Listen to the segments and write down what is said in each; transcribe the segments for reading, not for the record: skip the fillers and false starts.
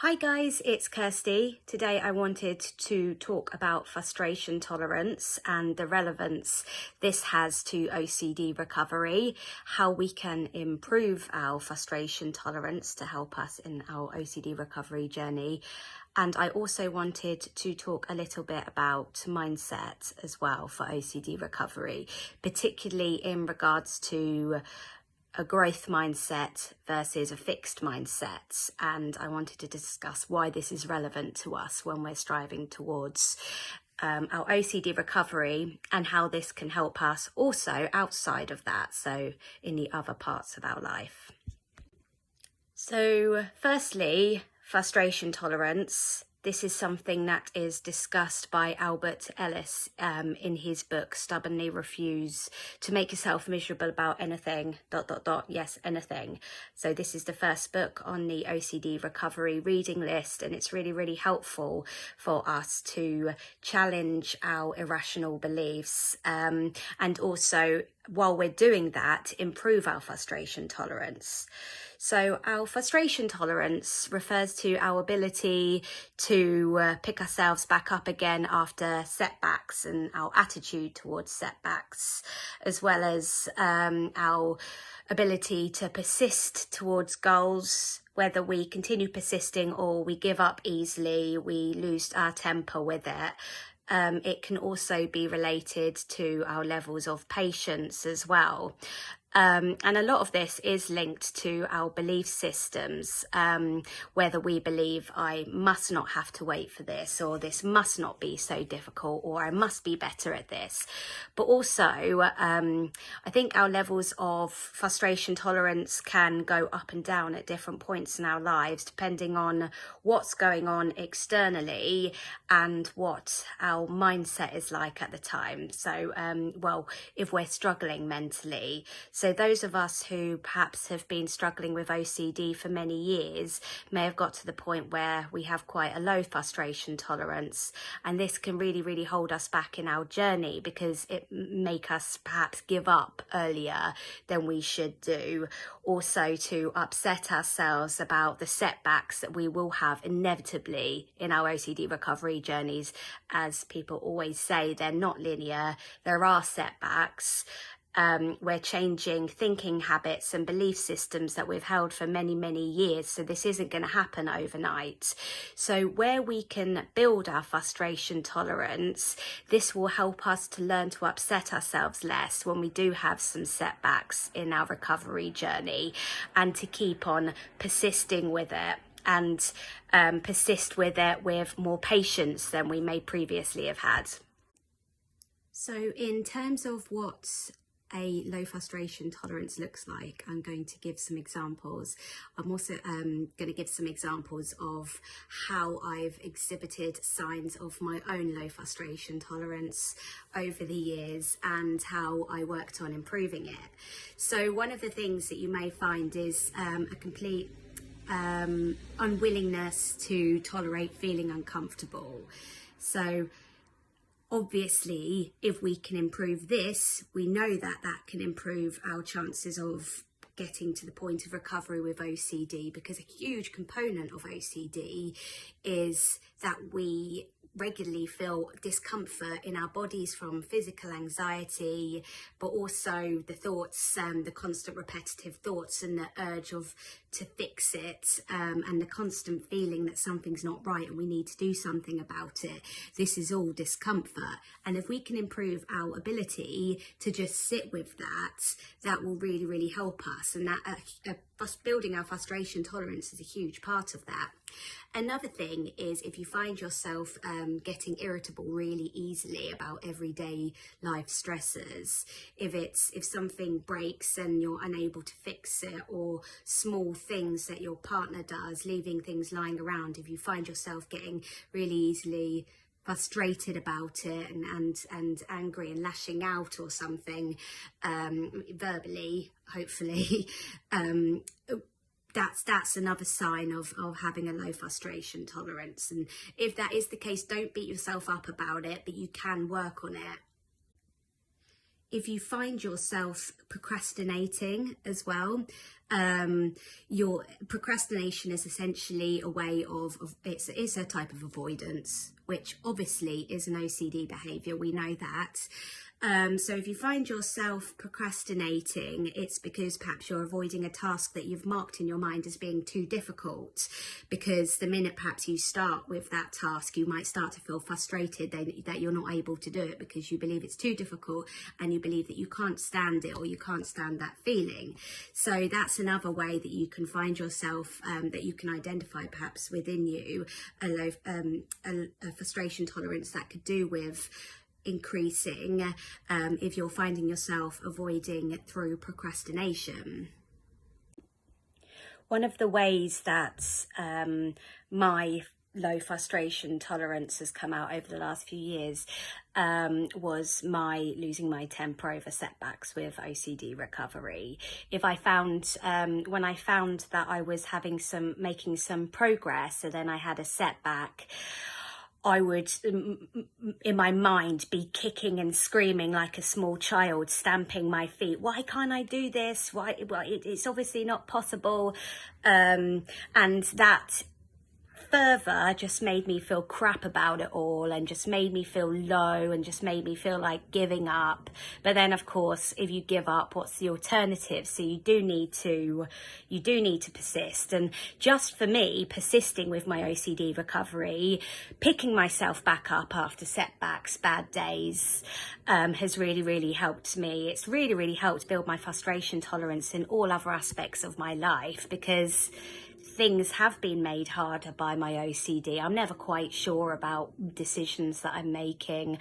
Hi guys, it's Kirsty. Today I wanted to talk about frustration tolerance and the relevance this has to OCD recovery, how we can improve our frustration tolerance to help us in our OCD recovery journey. And I also wanted to talk a little bit about mindset as well for OCD recovery, particularly in regards to a growth mindset versus a fixed mindset. And I wanted to discuss why this is relevant to us when we're striving towards our OCD recovery and how this can help us also outside of that, so in the other parts of our life. So firstly, frustration tolerance. This is something that is discussed by Albert Ellis in his book, Stubbornly Refuse to Make Yourself Miserable About Anything, ... Yes, anything. So this is the first book on the OCD recovery reading list, and it's really, really helpful for us to challenge our irrational beliefs and also, while we're doing that, improve our frustration tolerance. So our frustration tolerance refers to our ability to pick ourselves back up again after setbacks and our attitude towards setbacks, as well as our ability to persist towards goals, whether we continue persisting or we give up easily, we lose our temper with it. It can also be related to our levels of patience as well. And a lot of this is linked to our belief systems, whether we believe I must not have to wait for this, or this must not be so difficult, or I must be better at this. But also, I think our levels of frustration tolerance can go up and down at different points in our lives, depending on what's going on externally and what our mindset is like at the time. So, well, if we're struggling mentally. So those of us who perhaps have been struggling with OCD for many years may have got to the point where we have quite a low frustration tolerance, and this can really, really hold us back in our journey because it make us perhaps give up earlier than we should do. Also to upset ourselves about the setbacks that we will have inevitably in our OCD recovery journeys. As people always say, they're not linear, there are setbacks. We're changing thinking habits and belief systems that we've held for many, many years. So this isn't going to happen overnight. So where we can build our frustration tolerance, this will help us to learn to upset ourselves less when we do have some setbacks in our recovery journey, and to keep on persisting with it and persist with it with more patience than we may previously have had. So in terms of what a low frustration tolerance looks like, I'm going to give some examples. I'm also going to give some examples of how I've exhibited signs of my own low frustration tolerance over the years and how I worked on improving it. So one of the things that you may find is a complete unwillingness to tolerate feeling uncomfortable. So obviously, if we can improve this, we know that that can improve our chances of getting to the point of recovery with OCD, because a huge component of OCD is that we regularly feel discomfort in our bodies from physical anxiety, but also the thoughts, the constant repetitive thoughts and the urge to fix it, and the constant feeling that something's not right and we need to do something about it. This is all discomfort, and if we can improve our ability to just sit with that, that will really, really help us, and that building our frustration tolerance is a huge part of that. Another thing is, if you find yourself getting irritable really easily about everyday life stressors, if something breaks and you're unable to fix it, or small things that your partner does, leaving things lying around, if you find yourself getting really easily frustrated about it and angry and lashing out or something, verbally, hopefully, that's another sign of having a low frustration tolerance. And if that is the case, don't beat yourself up about it, but you can work on it. If you find yourself procrastinating as well, Your procrastination is essentially a way of it's a type of avoidance, which obviously is an OCD behavior. We know that. So if you find yourself procrastinating, it's because perhaps you're avoiding a task that you've marked in your mind as being too difficult, because the minute perhaps you start with that task, you might start to feel frustrated that you're not able to do it because you believe it's too difficult and you believe that you can't stand it or you can't stand that feeling. So that's another way that you can find yourself, that you can identify perhaps within you a frustration tolerance that could do with increasing if you're finding yourself avoiding it through procrastination. One of the ways that my low frustration tolerance has come out over the last few years was my losing my temper over setbacks with OCD recovery. If I found when I found that I was making some progress, and then I had a setback, I would, in my mind, be kicking and screaming like a small child, stamping my feet. Why can't I do this? Why? Well, it's obviously not possible. And that further just made me feel crap about it all, and just made me feel low, and just made me feel like giving up. But then of course, if you give up, what's the alternative? So you do need to persist. And just for me, persisting with my OCD recovery, picking myself back up after setbacks, bad days, has really helped me. It's really helped build my frustration tolerance in all other aspects of my life, because things have been made harder by my OCD. I'm never quite sure about decisions that I'm making.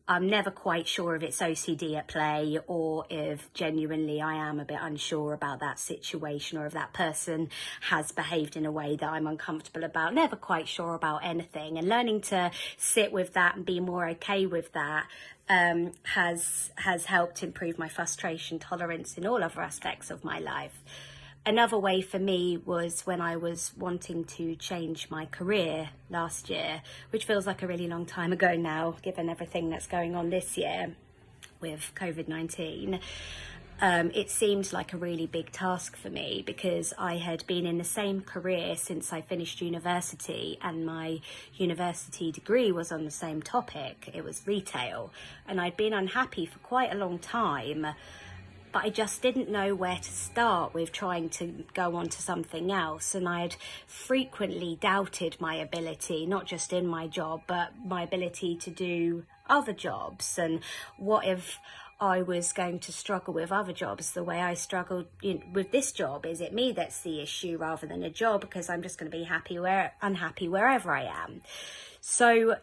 I'm never quite sure if it's OCD at play, or if genuinely I am a bit unsure about that situation, or if that person has behaved in a way that I'm uncomfortable about. Never quite sure about anything. And learning to sit with that and be more okay with that has helped improve my frustration tolerance in all other aspects of my life. Another way for me was when I was wanting to change my career last year, which feels like a really long time ago now, given everything that's going on this year with COVID-19. It seemed like a really big task for me, because I had been in the same career since I finished university, and my university degree was on the same topic. It was retail, and I'd been unhappy for quite a long time. But I just didn't know where to start with trying to go on to something else. And I had frequently doubted my ability, not just in my job, but my ability to do other jobs. And what if I was going to struggle with other jobs the way I struggled with this job? Is it me that's the issue rather than a job? Because I'm just going to be unhappy wherever I am. So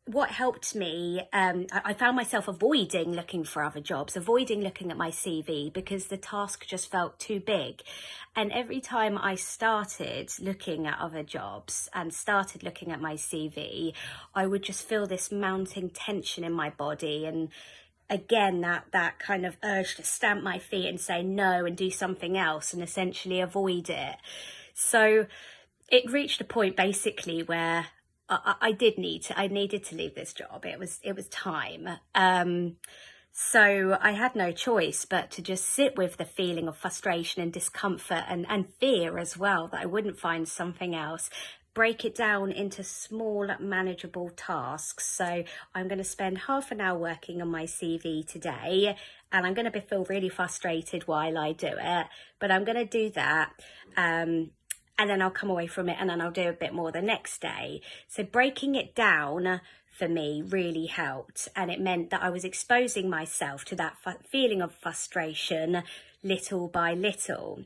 what helped me, I found myself avoiding looking for other jobs, avoiding looking at my CV, because the task just felt too big. And every time I started looking at other jobs and started looking at my CV, I would just feel this mounting tension in my body. And again, that kind of urge to stamp my feet and say no and do something else and essentially avoid it. So it reached a point basically where I needed to leave this job. It was time. So I had no choice but to just sit with the feeling of frustration and discomfort and fear as well, that I wouldn't find something else. Break it down into small, manageable tasks. So I'm going to spend half an hour working on my CV today, and I'm going to feel really frustrated while I do it, but I'm going to do that. And then I'll come away from it, and then I'll do a bit more the next day. So breaking it down for me really helped. And it meant that I was exposing myself to that feeling of frustration little by little.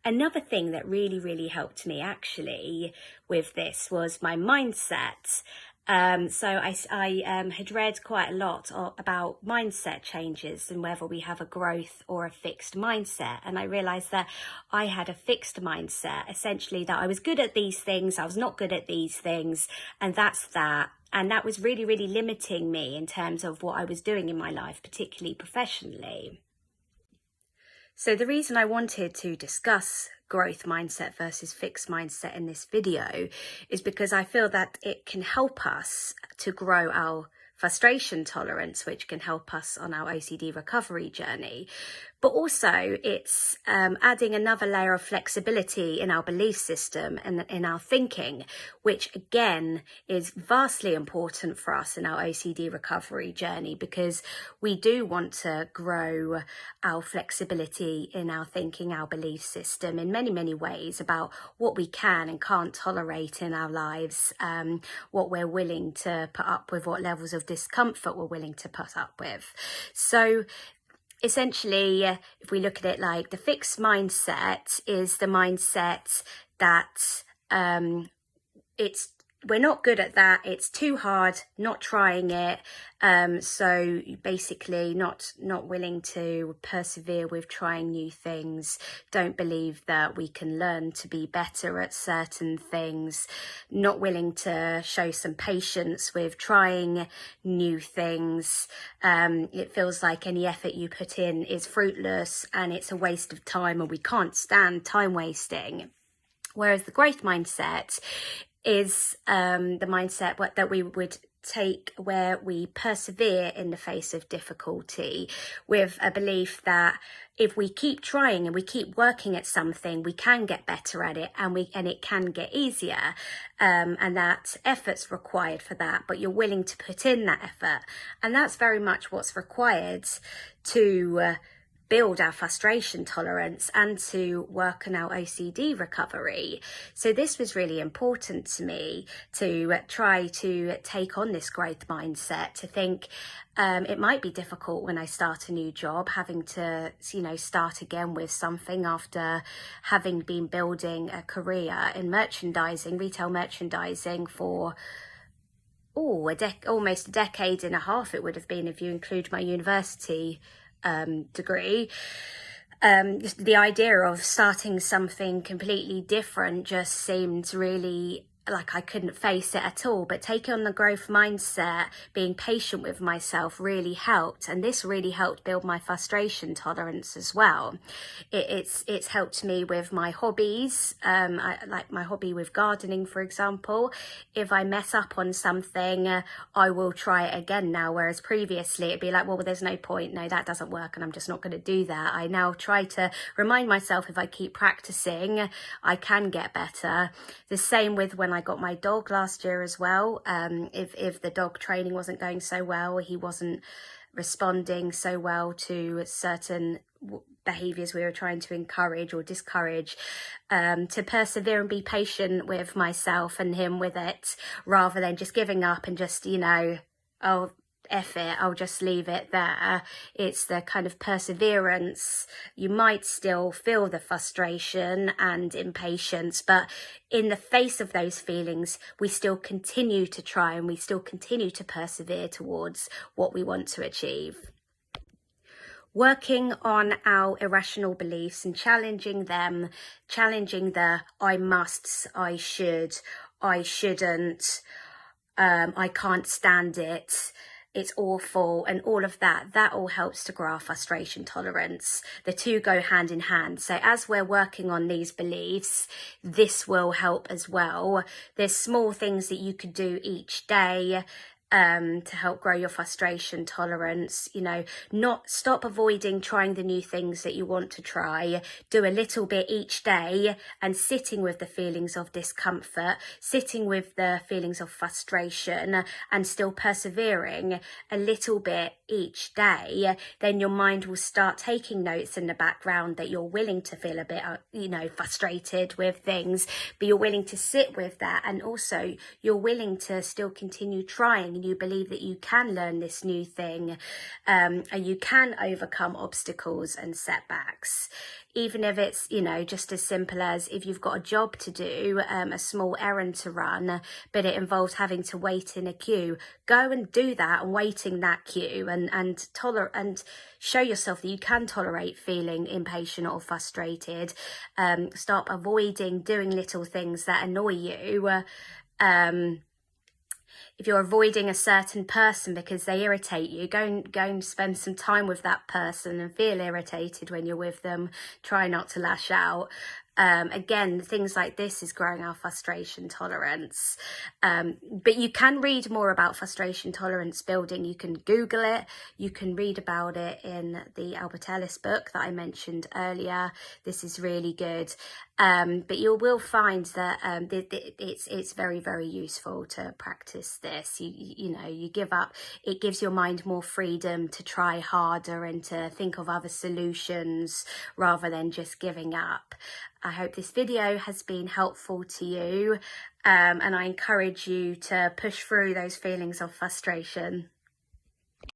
Another thing that really helped me actually with this was my mindset. So I had read quite a lot about mindset changes and whether we have a growth or a fixed mindset. And I realized that I had a fixed mindset, essentially that I was good at these things, I was not good at these things, and that's that. And that was really limiting me in terms of what I was doing in my life, particularly professionally. So the reason I wanted to discuss growth mindset versus fixed mindset in this video is because I feel that it can help us to grow our frustration tolerance, which can help us on our OCD recovery journey. But also it's adding another layer of flexibility in our belief system and in our thinking, which again is vastly important for us in our OCD recovery journey, because we do want to grow our flexibility in our thinking, our belief system in many, many ways about what we can and can't tolerate in our lives, what we're willing to put up with, what levels of discomfort we're willing to put up with. So essentially, if we look at it like the fixed mindset is the mindset that we're not good at that, it's too hard, not trying it, so basically not willing to persevere with trying new things, don't believe that we can learn to be better at certain things, not willing to show some patience with trying new things. It feels like any effort you put in is fruitless and it's a waste of time, and we can't stand time wasting. Whereas the growth mindset is the mindset that we would take where we persevere in the face of difficulty, with a belief that if we keep trying and we keep working at something, we can get better at it, and it can get easier, and that effort's required for that, but you're willing to put in that effort. And that's very much what's required to build our frustration tolerance and to work on our OCD recovery. So this was really important to me, to try to take on this growth mindset, to think it might be difficult when I start a new job, having to, start again with something after having been building a career in merchandising, retail merchandising for almost a decade and a half it would have been if you include my university degree. The idea of starting something completely different just seemed really like I couldn't face it at all. But taking on the growth mindset, being patient with myself really helped, and this really helped build my frustration tolerance as well. It's helped me with my hobbies. I like my hobby with gardening, for example. If I mess up on something, I will try it again now, whereas previously it'd be like, well, there's no point, no, that doesn't work, and I'm just not going to do that. I now try to remind myself, if I keep practicing, I can get better. The same with when I got my dog last year as well. If the dog training wasn't going so well, he wasn't responding so well to certain behaviours we were trying to encourage or discourage, to persevere and be patient with myself and him with it, rather than just giving up and just, oh, F it, I'll just leave it there. It's the kind of perseverance. You might still feel the frustration and impatience, but in the face of those feelings, we still continue to try and we still continue to persevere towards what we want to achieve. Working on our irrational beliefs and challenging them, challenging the I musts, I should, I shouldn't, I can't stand it, it's awful, and all of that all helps to grow our frustration tolerance. The two go hand in hand. So as we're working on these beliefs, this will help as well. There's small things that you could do each day to help grow your frustration tolerance. Not stop avoiding trying the new things that you want to try. Do a little bit each day, and sitting with the feelings of discomfort, sitting with the feelings of frustration, and still persevering a little bit each day. Then your mind will start taking notes in the background that you're willing to feel a bit, frustrated with things, but you're willing to sit with that, and also you're willing to still continue trying. You believe that you can learn this new thing, and you can overcome obstacles and setbacks, even if it's just as simple as if you've got a job to do, a small errand to run, but it involves having to wait in a queue. Go and do that and wait in that queue, and show yourself that you can tolerate feeling impatient or frustrated. Stop avoiding doing little things that annoy you. If you're avoiding a certain person because they irritate you, go and spend some time with that person and feel irritated when you're with them. Try not to lash out. Again, things like this is growing our frustration tolerance. But you can read more about frustration tolerance building. You can Google it. You can read about it in the Albert Ellis book that I mentioned earlier. This is really good. But you will find that it's very, very useful to practice this. You know, you give up. It gives your mind more freedom to try harder and to think of other solutions rather than just giving up. I hope this video has been helpful to you, and I encourage you to push through those feelings of frustration.